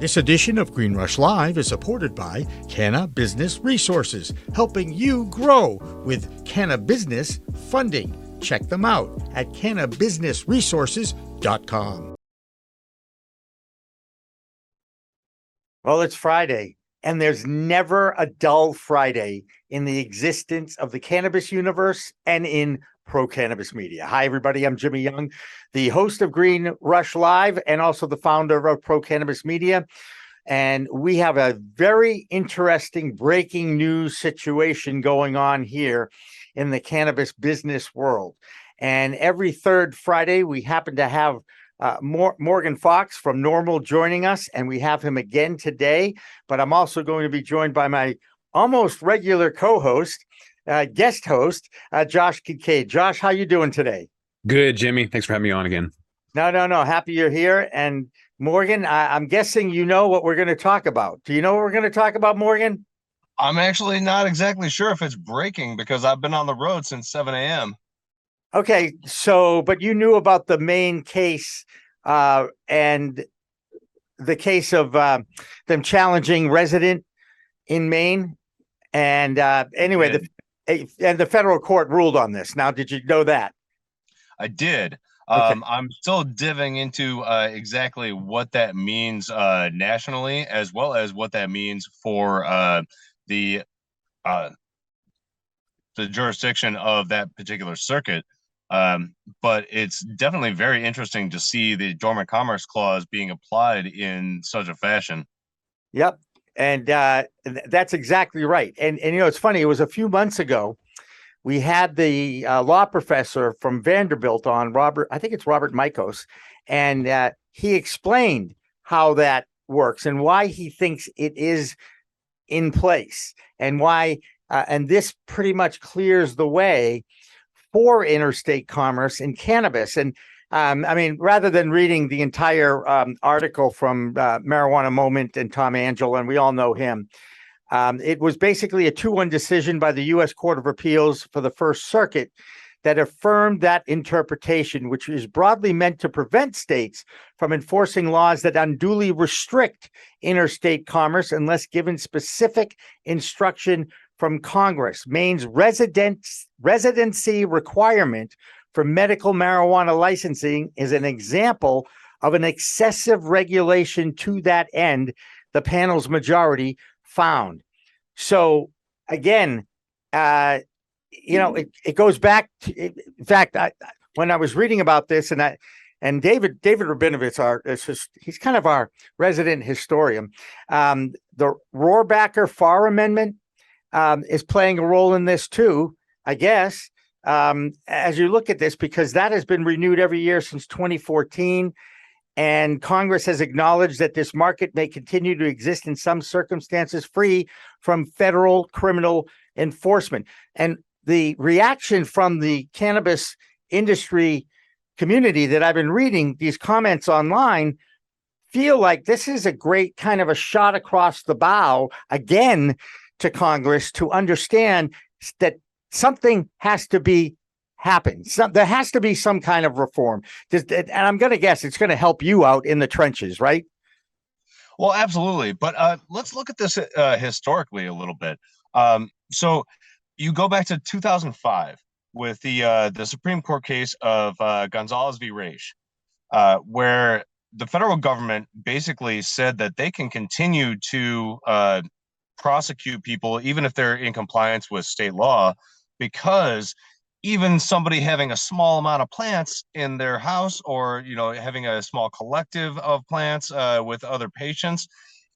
This edition of Green Rush Live is supported by Canna Business Resources, helping you grow with Canna Business funding. Check them out at cannabusinessresources.com. Well, it's Friday, and there's never a dull Friday in the existence of the cannabis universe and in Pro Cannabis Media. Hi, everybody. I'm Jimmy Young, the host of Green Rush Live and also the founder of Pro Cannabis Media. And we have a very interesting breaking news situation going on here in the cannabis business world. And every third Friday, we happen to have Morgan Fox from NORML joining us, and we have him again today. But I'm also going to be joined by my almost regular co-host, guest host, Josh Kincaid. Josh, how you doing today? Good, Jimmy. Thanks for having me on again. No. Happy you're here. And Morgan, I'm guessing you know what we're going to talk about. Do you know what we're going to talk about, Morgan? I'm actually not exactly sure if it's breaking because I've been on the road since 7 a.m. Okay, but you knew about the main case and the case of them challenging resident in Maine. And anyway, the federal court ruled on this. Now, did you know that? I did. Okay. I'm still diving into exactly what that means nationally, as well as what that means for the jurisdiction of that particular circuit. But it's definitely very interesting to see the Dormant Commerce Clause being applied in such a fashion. Yep. And that's exactly right. And you know, it's funny. It was a few months ago. We had the law professor from Vanderbilt on, I think it's Robert Mikos, and he explained how that works and why he thinks it is in place and why, and this pretty much clears the way for interstate commerce in cannabis. And I mean, rather than reading the entire article from Marijuana Moment and Tom Angel, and we all know him, it was basically a 2-1 decision by the U.S. Court of Appeals for the First Circuit that affirmed that interpretation, which is broadly meant to prevent states from enforcing laws that unduly restrict interstate commerce unless given specific instruction from Congress. Maine's residency requirement for medical marijuana licensing is an example of an excessive regulation to that end, the panel's majority found. So again, you know, it goes back to, in fact, when I was reading about this, and David Rabinovitz, he's kind of our resident historian. The Rohrabacher Farr Amendment is playing a role in this too, I guess, as you look at this, because that has been renewed every year since 2014. And Congress has acknowledged that this market may continue to exist in some circumstances free from federal criminal enforcement. And the reaction from the cannabis industry community that I've been reading, these comments online, feel like this is a great kind of a shot across the bow again to Congress to understand that something has to be happen. There has to be some kind of reform. And I'm going to guess it's going to help you out in the trenches, right? Well, absolutely. But let's look at this historically a little bit. So you go back to 2005 with the Supreme Court case of Gonzalez v. Raich, where the federal government basically said that they can continue to prosecute people even if they're in compliance with state law, because even somebody having a small amount of plants in their house, or having a small collective of plants with other patients,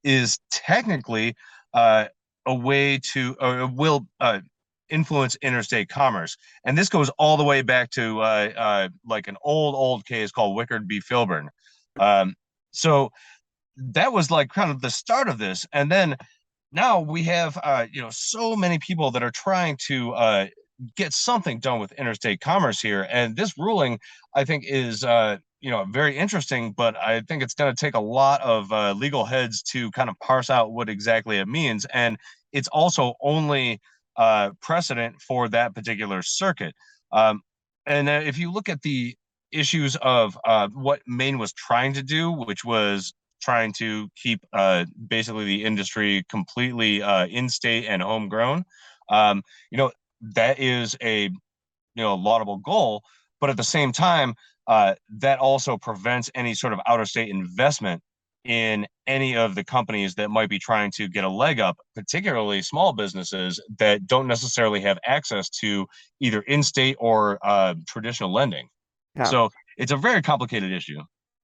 is technically a way to will influence interstate commerce. And this goes all the way back to like an old case called Wickard v. Filburn. So that was like kind of the start of this, and then now we have so many people that are trying to get something done with interstate commerce here. And this ruling, I think, is very interesting, but I think it's going to take a lot of legal heads to kind of parse out what exactly it means. And it's also only precedent for that particular circuit. And if you look at the issues of what Maine was trying to do, which was trying to keep basically the industry completely in-state and homegrown. You know, that is a laudable goal, but at the same time, that also prevents any sort of out-of-state investment in any of the companies that might be trying to get a leg up, particularly small businesses that don't necessarily have access to either in-state or traditional lending. Yeah. So it's a very complicated issue.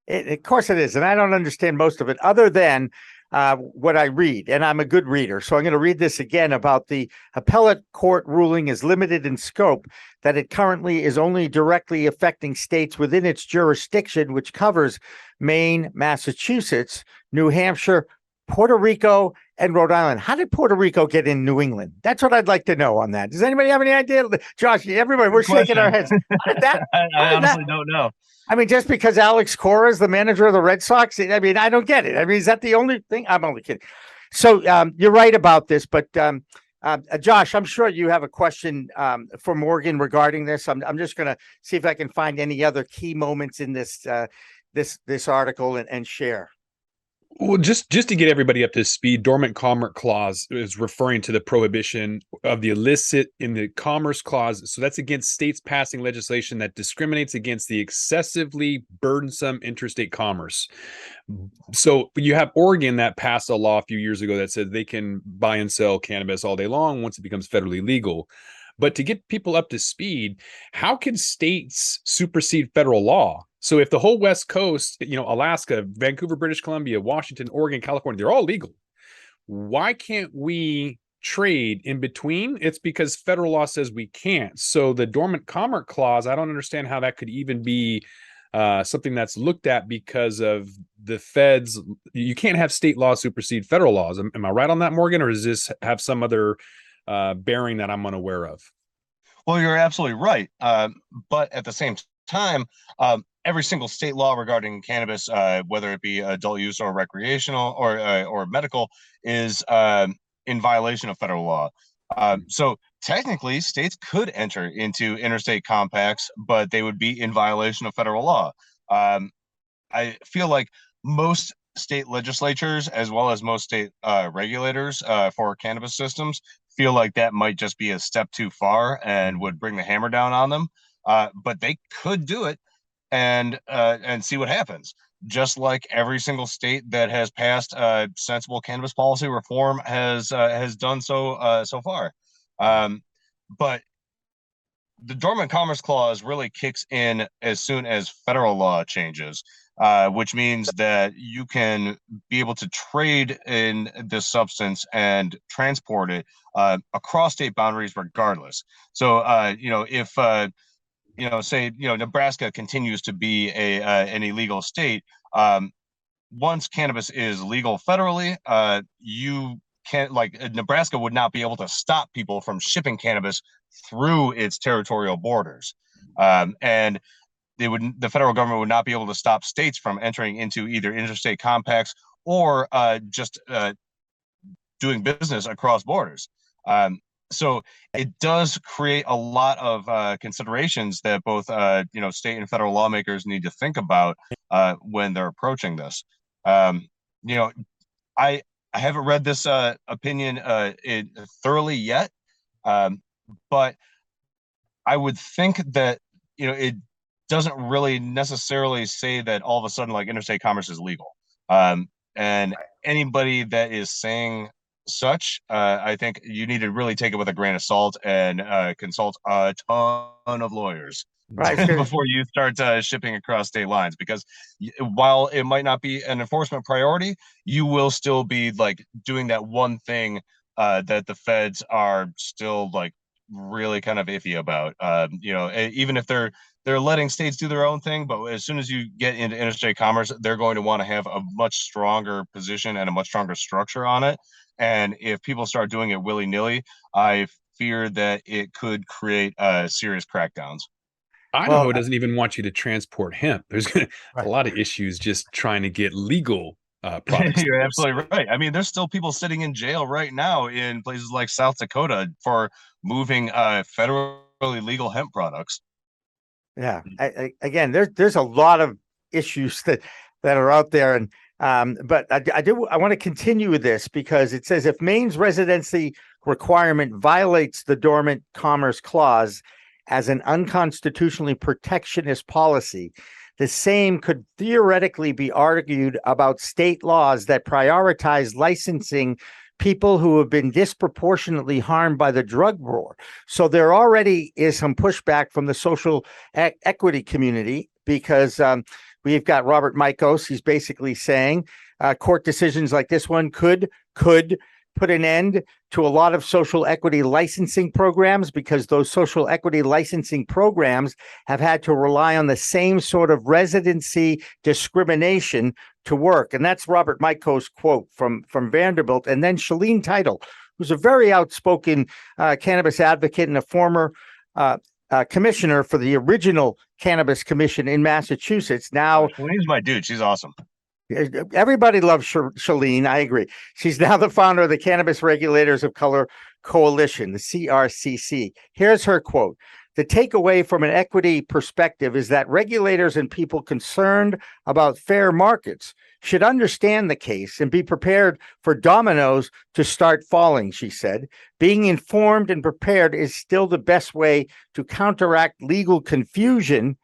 Of course it is. And I don't understand most of it other than what I read. And I'm a good reader. So I'm going to read this again about the appellate court ruling is limited in scope, that it currently is only directly affecting states within its jurisdiction, which covers Maine, Massachusetts, New Hampshire, Puerto Rico, and Rhode Island. How did Puerto Rico get in New England? That's what I'd like to know on that. Does anybody have any idea? Josh, everybody, we're shaking our heads. How did that? I honestly don't know. I mean, just because Alex Cora is the manager of the Red Sox, I mean, I don't get it. I mean, is that the only thing? I'm only kidding. So you're right about this, but Josh, I'm sure you have a question for Morgan regarding this. I'm just going to see if I can find any other key moments in this this article and share. Well, just to get everybody up to speed, Dormant Commerce Clause is referring to the prohibition of the illicit in the Commerce Clause. So that's against states passing legislation that discriminates against the excessively burdensome interstate commerce. So you have Oregon that passed a law a few years ago that said they can buy and sell cannabis all day long once it becomes federally legal. But to get people up to speed, how can states supersede federal law? So if the whole West Coast, Alaska, Vancouver, British Columbia, Washington, Oregon, California, they're all legal. Why can't we trade in between? It's because federal law says we can't. So the Dormant Commerce Clause, I don't understand how that could even be something that's looked at because of the feds. You can't have state law supersede federal laws. Am I right on that, Morgan? Or does this have some other bearing that I'm unaware of? Well, you're absolutely right. But at the same time, every single state law regarding cannabis, whether it be adult use or recreational or medical, is in violation of federal law. So technically, states could enter into interstate compacts, but they would be in violation of federal law. I feel like most state legislatures, as well as most state regulators for cannabis systems, feel like that might just be a step too far and would bring the hammer down on them. But they could do it and see what happens. Just like every single state that has passed sensible cannabis policy reform has done so so far. But the Dormant Commerce Clause really kicks in as soon as federal law changes, which means that you can be able to trade in this substance and transport it across state boundaries regardless. So, if say Nebraska continues to be an illegal state, once cannabis is legal federally, you can't, Nebraska would not be able to stop people from shipping cannabis through its territorial borders, and the federal government would not be able to stop states from entering into either interstate compacts or just doing business across borders. So it does create a lot of considerations that both state and federal lawmakers need to think about when they're approaching this. I haven't read this opinion thoroughly yet, but I would think that it doesn't really necessarily say that all of a sudden interstate commerce is legal. And anybody that is saying such, I think you need to really take it with a grain of salt and consult a ton of lawyers before you start shipping across state lines, because while it might not be an enforcement priority, you will still be doing that one thing that the feds are still really kind of iffy about. Even if they're letting states do their own thing, but as soon as you get into interstate commerce, they're going to want to have a much stronger position and a much stronger structure on it. And if people start doing it willy-nilly, I fear that it could create serious crackdowns. Idaho doesn't even want you to transport hemp. There's a lot of issues just trying to get legal products. You're absolutely right. I mean, there's still people sitting in jail right now in places like South Dakota for moving federally legal hemp products. Yeah. Again, there's a lot of issues that are out there, and But I want to continue with this because it says if Maine's residency requirement violates the Dormant Commerce Clause as an unconstitutionally protectionist policy, the same could theoretically be argued about state laws that prioritize licensing people who have been disproportionately harmed by the drug war. So there already is some pushback from the social equity community because we've got Robert Mikos. He's basically saying court decisions like this one could put an end to a lot of social equity licensing programs because those social equity licensing programs have had to rely on the same sort of residency discrimination to work. And that's Robert Mikos' quote from Vanderbilt. And then Shalene Title, who's a very outspoken cannabis advocate and a former commissioner for the original Cannabis Commission in Massachusetts. Now, Shalene's my dude. She's awesome. Everybody loves Shalene. I agree. She's now the founder of the Cannabis Regulators of Color Coalition, the CRCC. Here's her quote. The takeaway from an equity perspective is that regulators and people concerned about fair markets should understand the case and be prepared for dominoes to start falling, she said. Being informed and prepared is still the best way to counteract legal confusion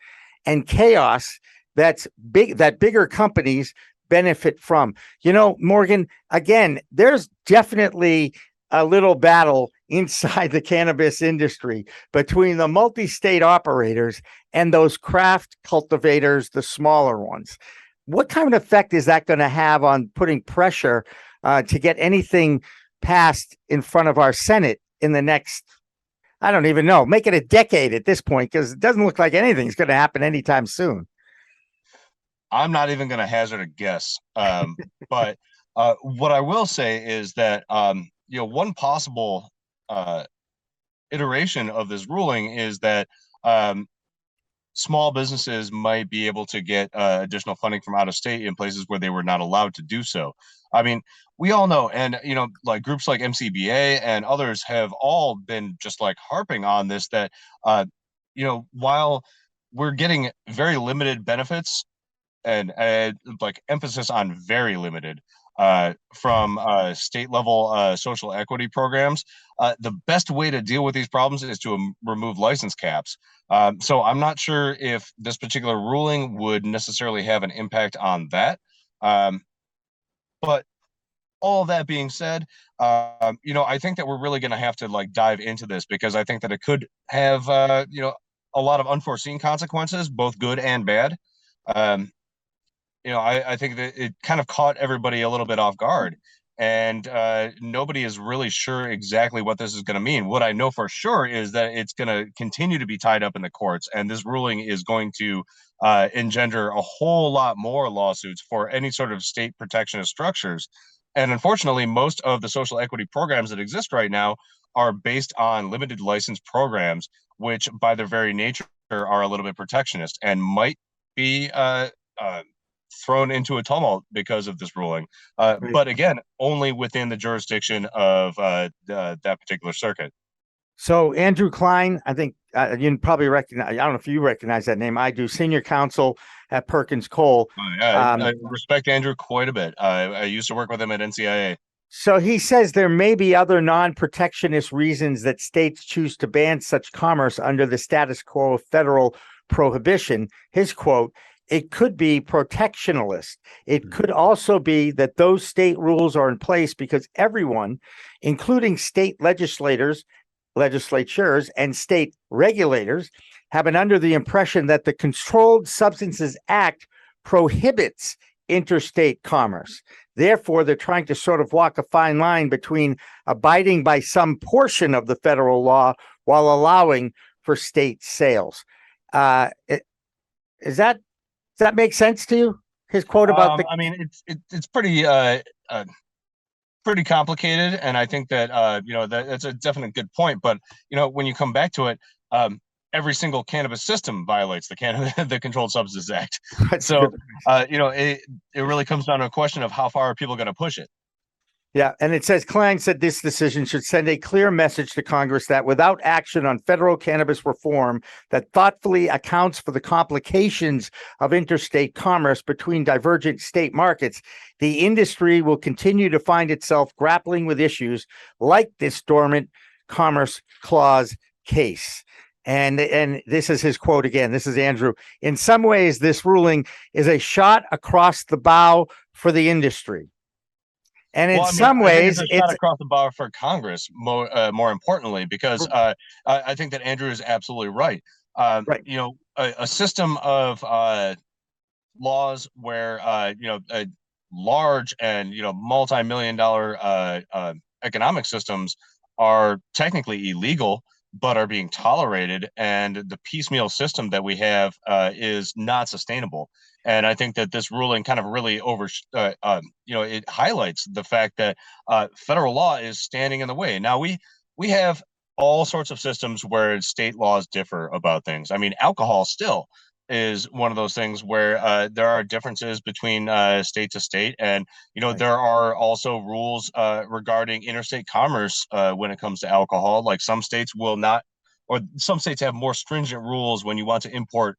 and chaos that bigger companies benefit from. You know, Morgan, again, there's definitely a little battle inside the cannabis industry between the multi-state operators and those craft cultivators, the smaller ones. What kind of effect is that going to have on putting pressure to get anything passed in front of our Senate in the next, I don't even know, make it a decade at this point, because it doesn't look like anything's going to happen anytime soon. I'm not even going to hazard a guess. But what I will say is that, one possible iteration of this ruling is that small businesses might be able to get additional funding from out of state in places where they were not allowed to do so. I mean, we all know, and, like groups like MCBA and others have all been just like harping on this, that, while we're getting very limited benefits and like emphasis on very limited from state level social equity programs, the best way to deal with these problems is to remove license caps. So I'm not sure if this particular ruling would necessarily have an impact on that. But all that being said, I think that we're really going to have to like dive into this, because I think that it could have, a lot of unforeseen consequences, both good and bad. I think that it kind of caught everybody a little bit off guard, and nobody is really sure exactly what this is going to mean. What I know for sure is that it's going to continue to be tied up in the courts, and this ruling is going to engender a whole lot more lawsuits for any sort of state protectionist structures. And unfortunately, most of the social equity programs that exist right now are based on limited license programs, which by their very nature are a little bit protectionist and might be thrown into a tumult because of this ruling. Right. But again, only within the jurisdiction of that particular circuit. So Andrew Klein, I think you probably recognize, I don't know if you recognize that name. I do, senior counsel at Perkins Cole. I respect Andrew quite a bit. I used to work with him at NCIA. So he says there may be other non-protectionist reasons that states choose to ban such commerce under the status quo of federal prohibition. His quote, "It could be protectionalist. It could also be that those state rules are in place because everyone, including state legislatures and state regulators, have been under the impression that the Controlled Substances Act prohibits interstate commerce. Therefore, they're trying to sort of walk a fine line between abiding by some portion of the federal law while allowing for state sales." Does that make sense to you? His quote about I mean, it's pretty pretty complicated, and I think that that's a definite good point. But when you come back to it, every single cannabis system violates the Controlled Substances Act. So it really comes down to a question of how far are people going to push it. Yeah, and it says Klein said this decision should send a clear message to Congress that without action on federal cannabis reform that thoughtfully accounts for the complications of interstate commerce between divergent state markets, the industry will continue to find itself grappling with issues like this dormant commerce clause case. And this is his quote again. This is Andrew. In some ways, this ruling is a shot across the bow for the industry. And in some ways, it's a shot across the bow for Congress. More importantly, because I think that Andrew is absolutely right. Right. You know, a system of laws where large and multi-million-dollar economic systems are technically illegal but are being tolerated, and the piecemeal system that we have is not sustainable. And I think that this ruling kind of really it highlights the fact that federal law is standing in the way. Now we have all sorts of systems where state laws differ about things. I mean, alcohol still is one of those things where there are differences between state to state, and Right. there are also rules regarding interstate commerce when it comes to alcohol. Like some states will not, or some states have more stringent rules when you want to import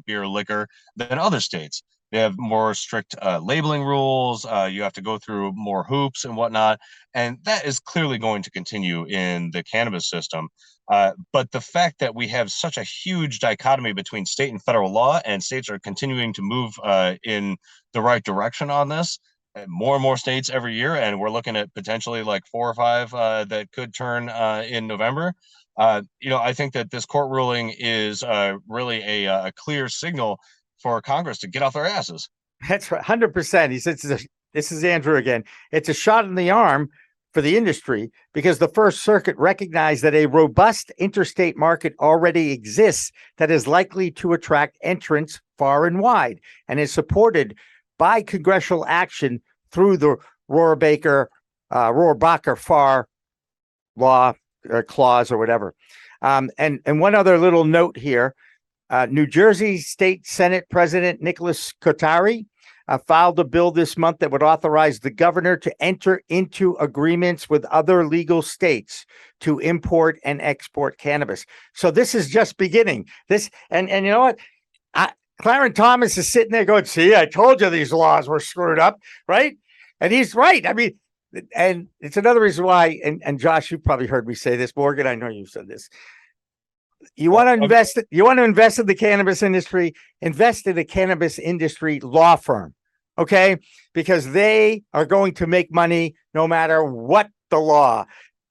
beer, liquor than other states. They have more strict labeling rules. You have to go through more hoops and whatnot, and that is clearly going to continue in the cannabis system. But the fact that we have such a huge dichotomy between state and federal law, and states are continuing to move in the right direction on this, more and more states every year, and we're looking at potentially like 4 or 5 that could turn in November. I think that this court ruling is really a clear signal for Congress to get off their asses. That's right, 100%. He says, this is Andrew again. It's a shot in the arm for the industry because the First Circuit recognized that a robust interstate market already exists that is likely to attract entrants far and wide and is supported by congressional action through the Rohrabacher-Farr law clause or whatever. And one other little note here. New Jersey State Senate President Nicholas Kottari filed a bill this month that would authorize the governor to enter into agreements with other legal states to import and export cannabis. So this is just beginning. And you know what? Clarence Thomas is sitting there going, see, I told you these laws were screwed up, right? And he's right. I mean, and it's another reason why, and Josh, you've probably heard me say this. Morgan, I know you said this. You want to invest in the cannabis industry, invest in a cannabis industry law firm, okay? Because they are going to make money no matter what the law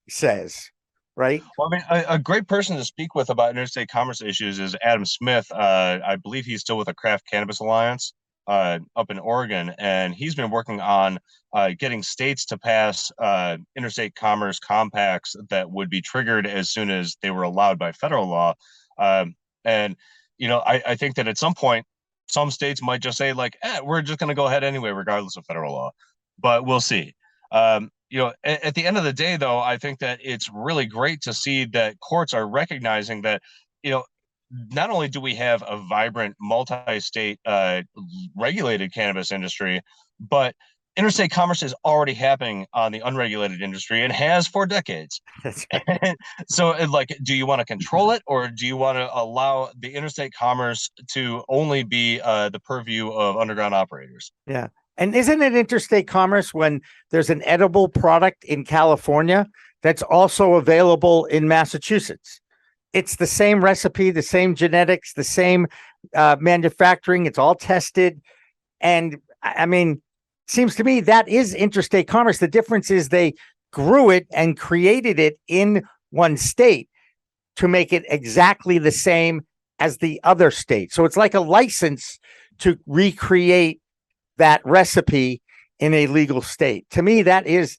says, right? Well, I mean, a great person to speak with about interstate commerce issues is Adam Smith. I believe he's still with the Craft Cannabis Alliance up in Oregon, and he's been working on getting states to pass interstate commerce compacts that would be triggered as soon as they were allowed by federal law. I think that at some point, some states might just say like, we're just going to go ahead anyway, regardless of federal law. But we'll see. At the end of the day, though, I think that it's really great to see that courts are recognizing that, not only do we have a vibrant multi-state regulated cannabis industry, but interstate commerce is already happening on the unregulated industry and has for decades. So do you want to control it, or do you want to allow the interstate commerce to only be the purview of underground operators? Yeah. And isn't it interstate commerce when there's an edible product in California that's also available in Massachusetts? It's the same recipe, the same genetics, the same manufacturing. It's all tested. And I mean, seems to me that is interstate commerce. The difference is they grew it and created it in one state to make it exactly the same as the other state. So it's like a license to recreate that recipe in a legal state. To me, that is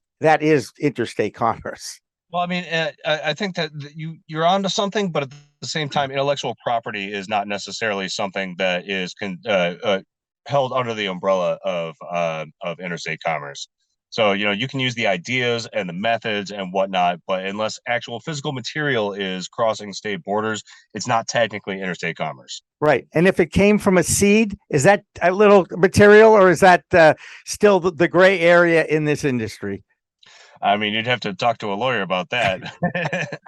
interstate commerce. Well, I mean, I think that you're onto something, but at the same time, intellectual property is not necessarily something that is held under the umbrella of interstate commerce. So, you can use the ideas and the methods and whatnot, but unless actual physical material is crossing state borders, it's not technically interstate commerce. Right. And if it came from a seed, is that a little material, or is that still the gray area in this industry? I mean, you'd have to talk to a lawyer about that.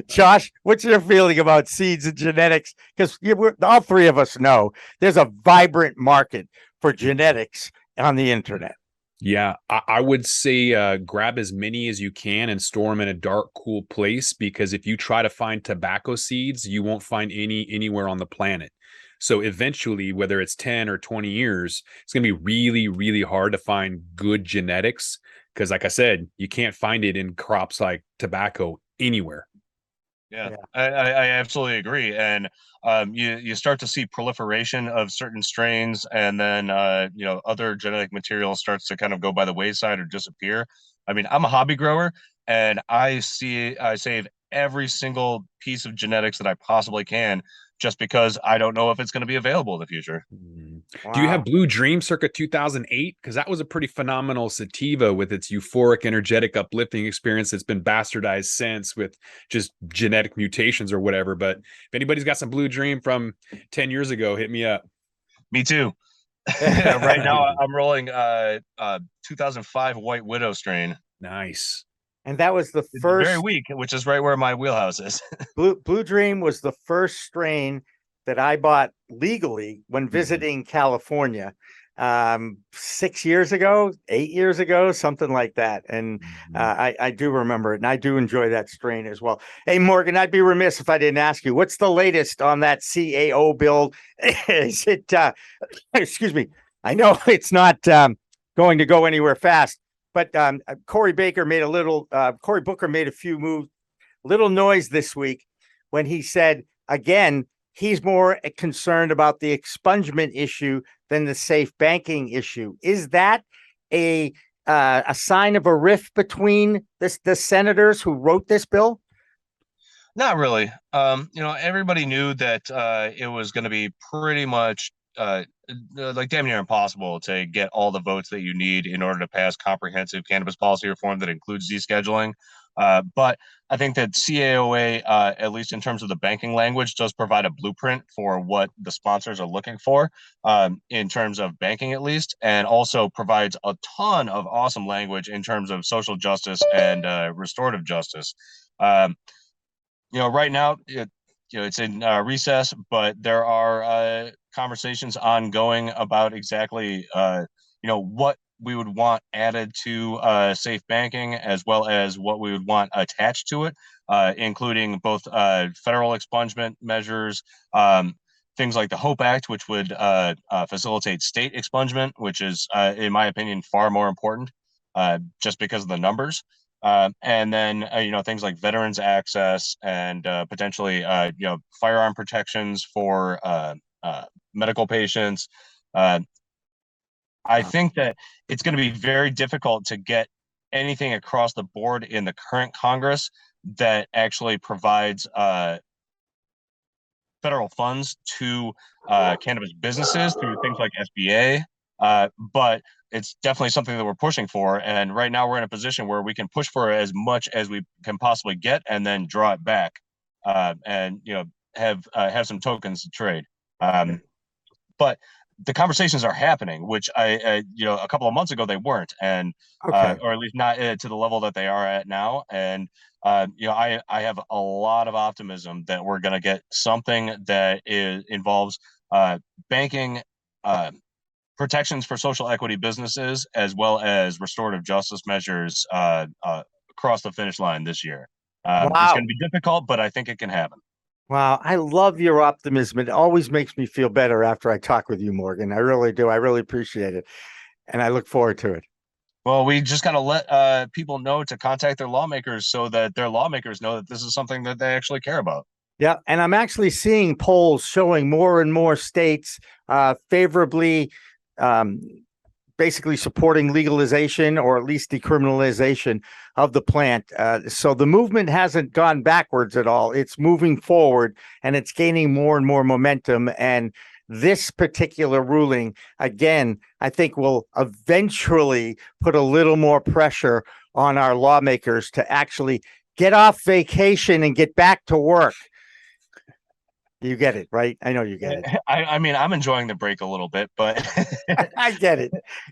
Josh, what's your feeling about seeds and genetics? Because all three of us know there's a vibrant market for genetics on the internet. Yeah, I would say grab as many as you can and store them in a dark, cool place, because if you try to find tobacco seeds, you won't find any anywhere on the planet. So eventually, whether it's 10 or 20 years, it's going to be really, really hard to find good genetics because, like I said, you can't find it in crops like tobacco anywhere. Yeah, I absolutely agree. And you start to see proliferation of certain strains, and then other genetic material starts to kind of go by the wayside or disappear. I mean, I'm a hobby grower, and I save every single piece of genetics that I possibly can, just because I don't know if it's going to be available in the future. Wow. Do you have Blue Dream circa 2008? Because that was a pretty phenomenal sativa with its euphoric, energetic, uplifting experience that's been bastardized since with just genetic mutations or whatever. But if anybody's got some Blue Dream from 10 years ago, hit me up. Me too. Right now, I'm rolling 2005 White Widow strain. Nice. And that was the It's first. very weak, which is right where my wheelhouse is. Blue Dream was the first strain that I bought legally when visiting California 6 years ago, 8 years ago, something like that. And I do remember it, and I do enjoy that strain as well. Hey, Morgan, I'd be remiss if I didn't ask you, what's the latest on that CAO bill? Is it, excuse me, I know it's not going to go anywhere fast, but Cory Booker made a few little noise this week when he said, again, he's more concerned about the expungement issue than the safe banking issue. Is that a sign of a rift between the senators who wrote this bill? Not really. Everybody knew that it was going to be pretty much like damn near impossible to get all the votes that you need in order to pass comprehensive cannabis policy reform that includes descheduling. But I think that CAOA, at least in terms of the banking language, does provide a blueprint for what the sponsors are looking for in terms of banking, at least, and also provides a ton of awesome language in terms of social justice and restorative justice. Right now, it's in recess, but there are conversations ongoing about exactly, what we would want added to safe banking, as well as what we would want attached to it, including both federal expungement measures, things like the HOPE Act, which would facilitate state expungement, which is, in my opinion, far more important, just because of the numbers. And then, things like veterans access and potentially, firearm protections for medical patients. I think that it's going to be very difficult to get anything across the board in the current Congress that actually provides federal funds to cannabis businesses through things like SBA. But it's definitely something that we're pushing for. And right now we're in a position where we can push for as much as we can possibly get and then draw it back and, have some tokens to trade. But the conversations are happening, which a couple of months ago they weren't, and or at least not to the level that they are at now. And I have a lot of optimism that we're going to get something that involves banking, protections for social equity businesses, as well as restorative justice measures across the finish line this year. It's going to be difficult, but I think it can happen. Wow, I love your optimism. It always makes me feel better after I talk with you, Morgan. I really do. I really appreciate it. And I look forward to it. Well, we just got to let people know to contact their lawmakers so that their lawmakers know that this is something that they actually care about. Yeah, and I'm actually seeing polls showing more and more states favorably basically supporting legalization or at least decriminalization of the plant. So the movement hasn't gone backwards at all. It's moving forward and it's gaining more and more momentum. And this particular ruling, again, I think will eventually put a little more pressure on our lawmakers to actually get off vacation and get back to work. You get it, right? I know you get it. I mean, I'm enjoying the break a little bit, but I get it.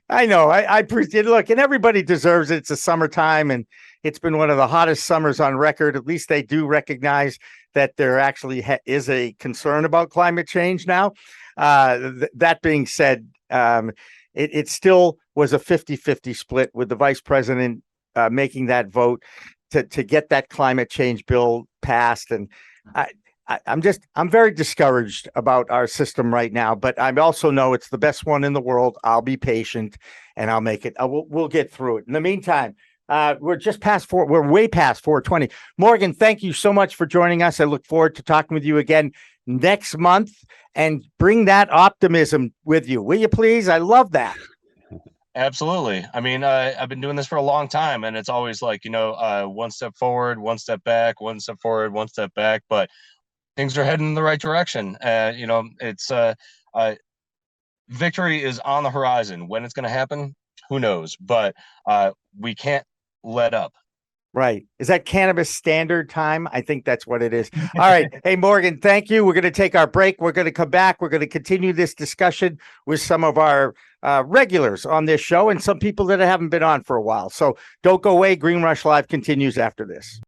I know. I appreciate it. Look, and everybody deserves it. It's the summertime, and it's been one of the hottest summers on record. At least they do recognize that there actually is a concern about climate change now. That being said, it still was a 50-50 split with the vice president making that vote to get that climate change bill passed. And I'm very discouraged about our system right now, but I also know it's the best one in the world. I'll be patient and I'll make it. We'll get through it. In the meantime, we're way past 4:20. Morgan, thank you so much for joining us. I look forward to talking with you again next month, and bring that optimism with you. Will you please? I love that. absolutely. I mean, I've been doing this for a long time, and it's always like, one step forward, one step back, one step forward, one step back, but things are heading in the right direction. It's victory is on the horizon. When it's going to happen, who knows? But we can't let up. Right. Is that cannabis standard time? I think that's what it is. All right. Hey, Morgan, thank you. We're going to take our break. We're going to come back. We're going to continue this discussion with some of our regulars on this show and some people that haven't been on for a while. So don't go away. Green Rush Live continues after this.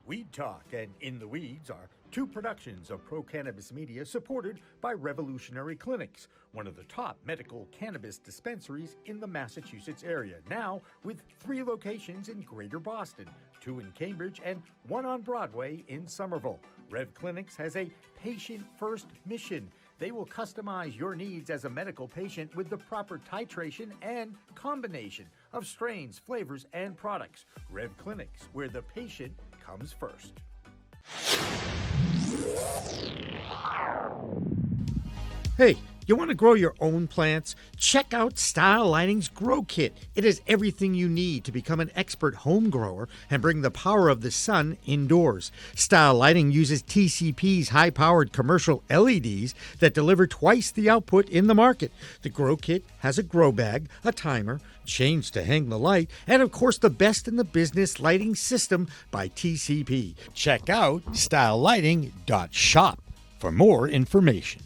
Weed Talk and In the Weeds are two productions of Pro Cannabis Media supported by Revolutionary Clinics, one of the top medical cannabis dispensaries in the Massachusetts area, now with 3 locations in Greater Boston, 2 in Cambridge and 1 on Broadway in Somerville. Rev Clinics has a patient-first mission. They will customize your needs as a medical patient with the proper titration and combination of strains, flavors, and products. Rev Clinics, where the patient comes first. Hey, you want to grow your own plants? Check out Style Lighting's Grow Kit. It has everything you need to become an expert home grower and bring the power of the sun indoors. Style Lighting uses TCP's high-powered commercial LEDs that deliver twice the output in the market. The Grow Kit has a grow bag, a timer, chains to hang the light, and of course the best in the business lighting system by TCP. Check out stylelighting.shop for more information.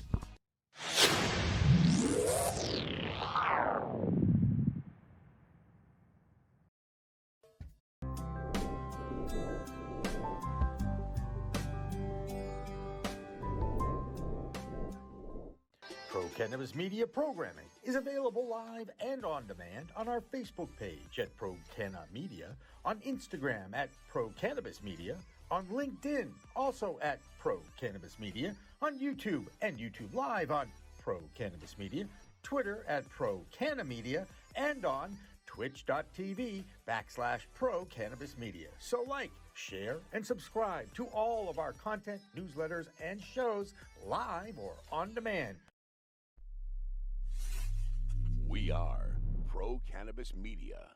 Pro Cannabis Media programming is available live and on demand on our Facebook page at Pro Canna Media, on Instagram at Pro Cannabis Media, on LinkedIn also at Pro Cannabis Media, on YouTube and YouTube Live on Pro Cannabis Media, Twitter at Pro Canna Media, and on twitch.tv/Pro Cannabis Media. So like, share, and subscribe to all of our content, newsletters, and shows live or on demand. We are Pro Cannabis Media.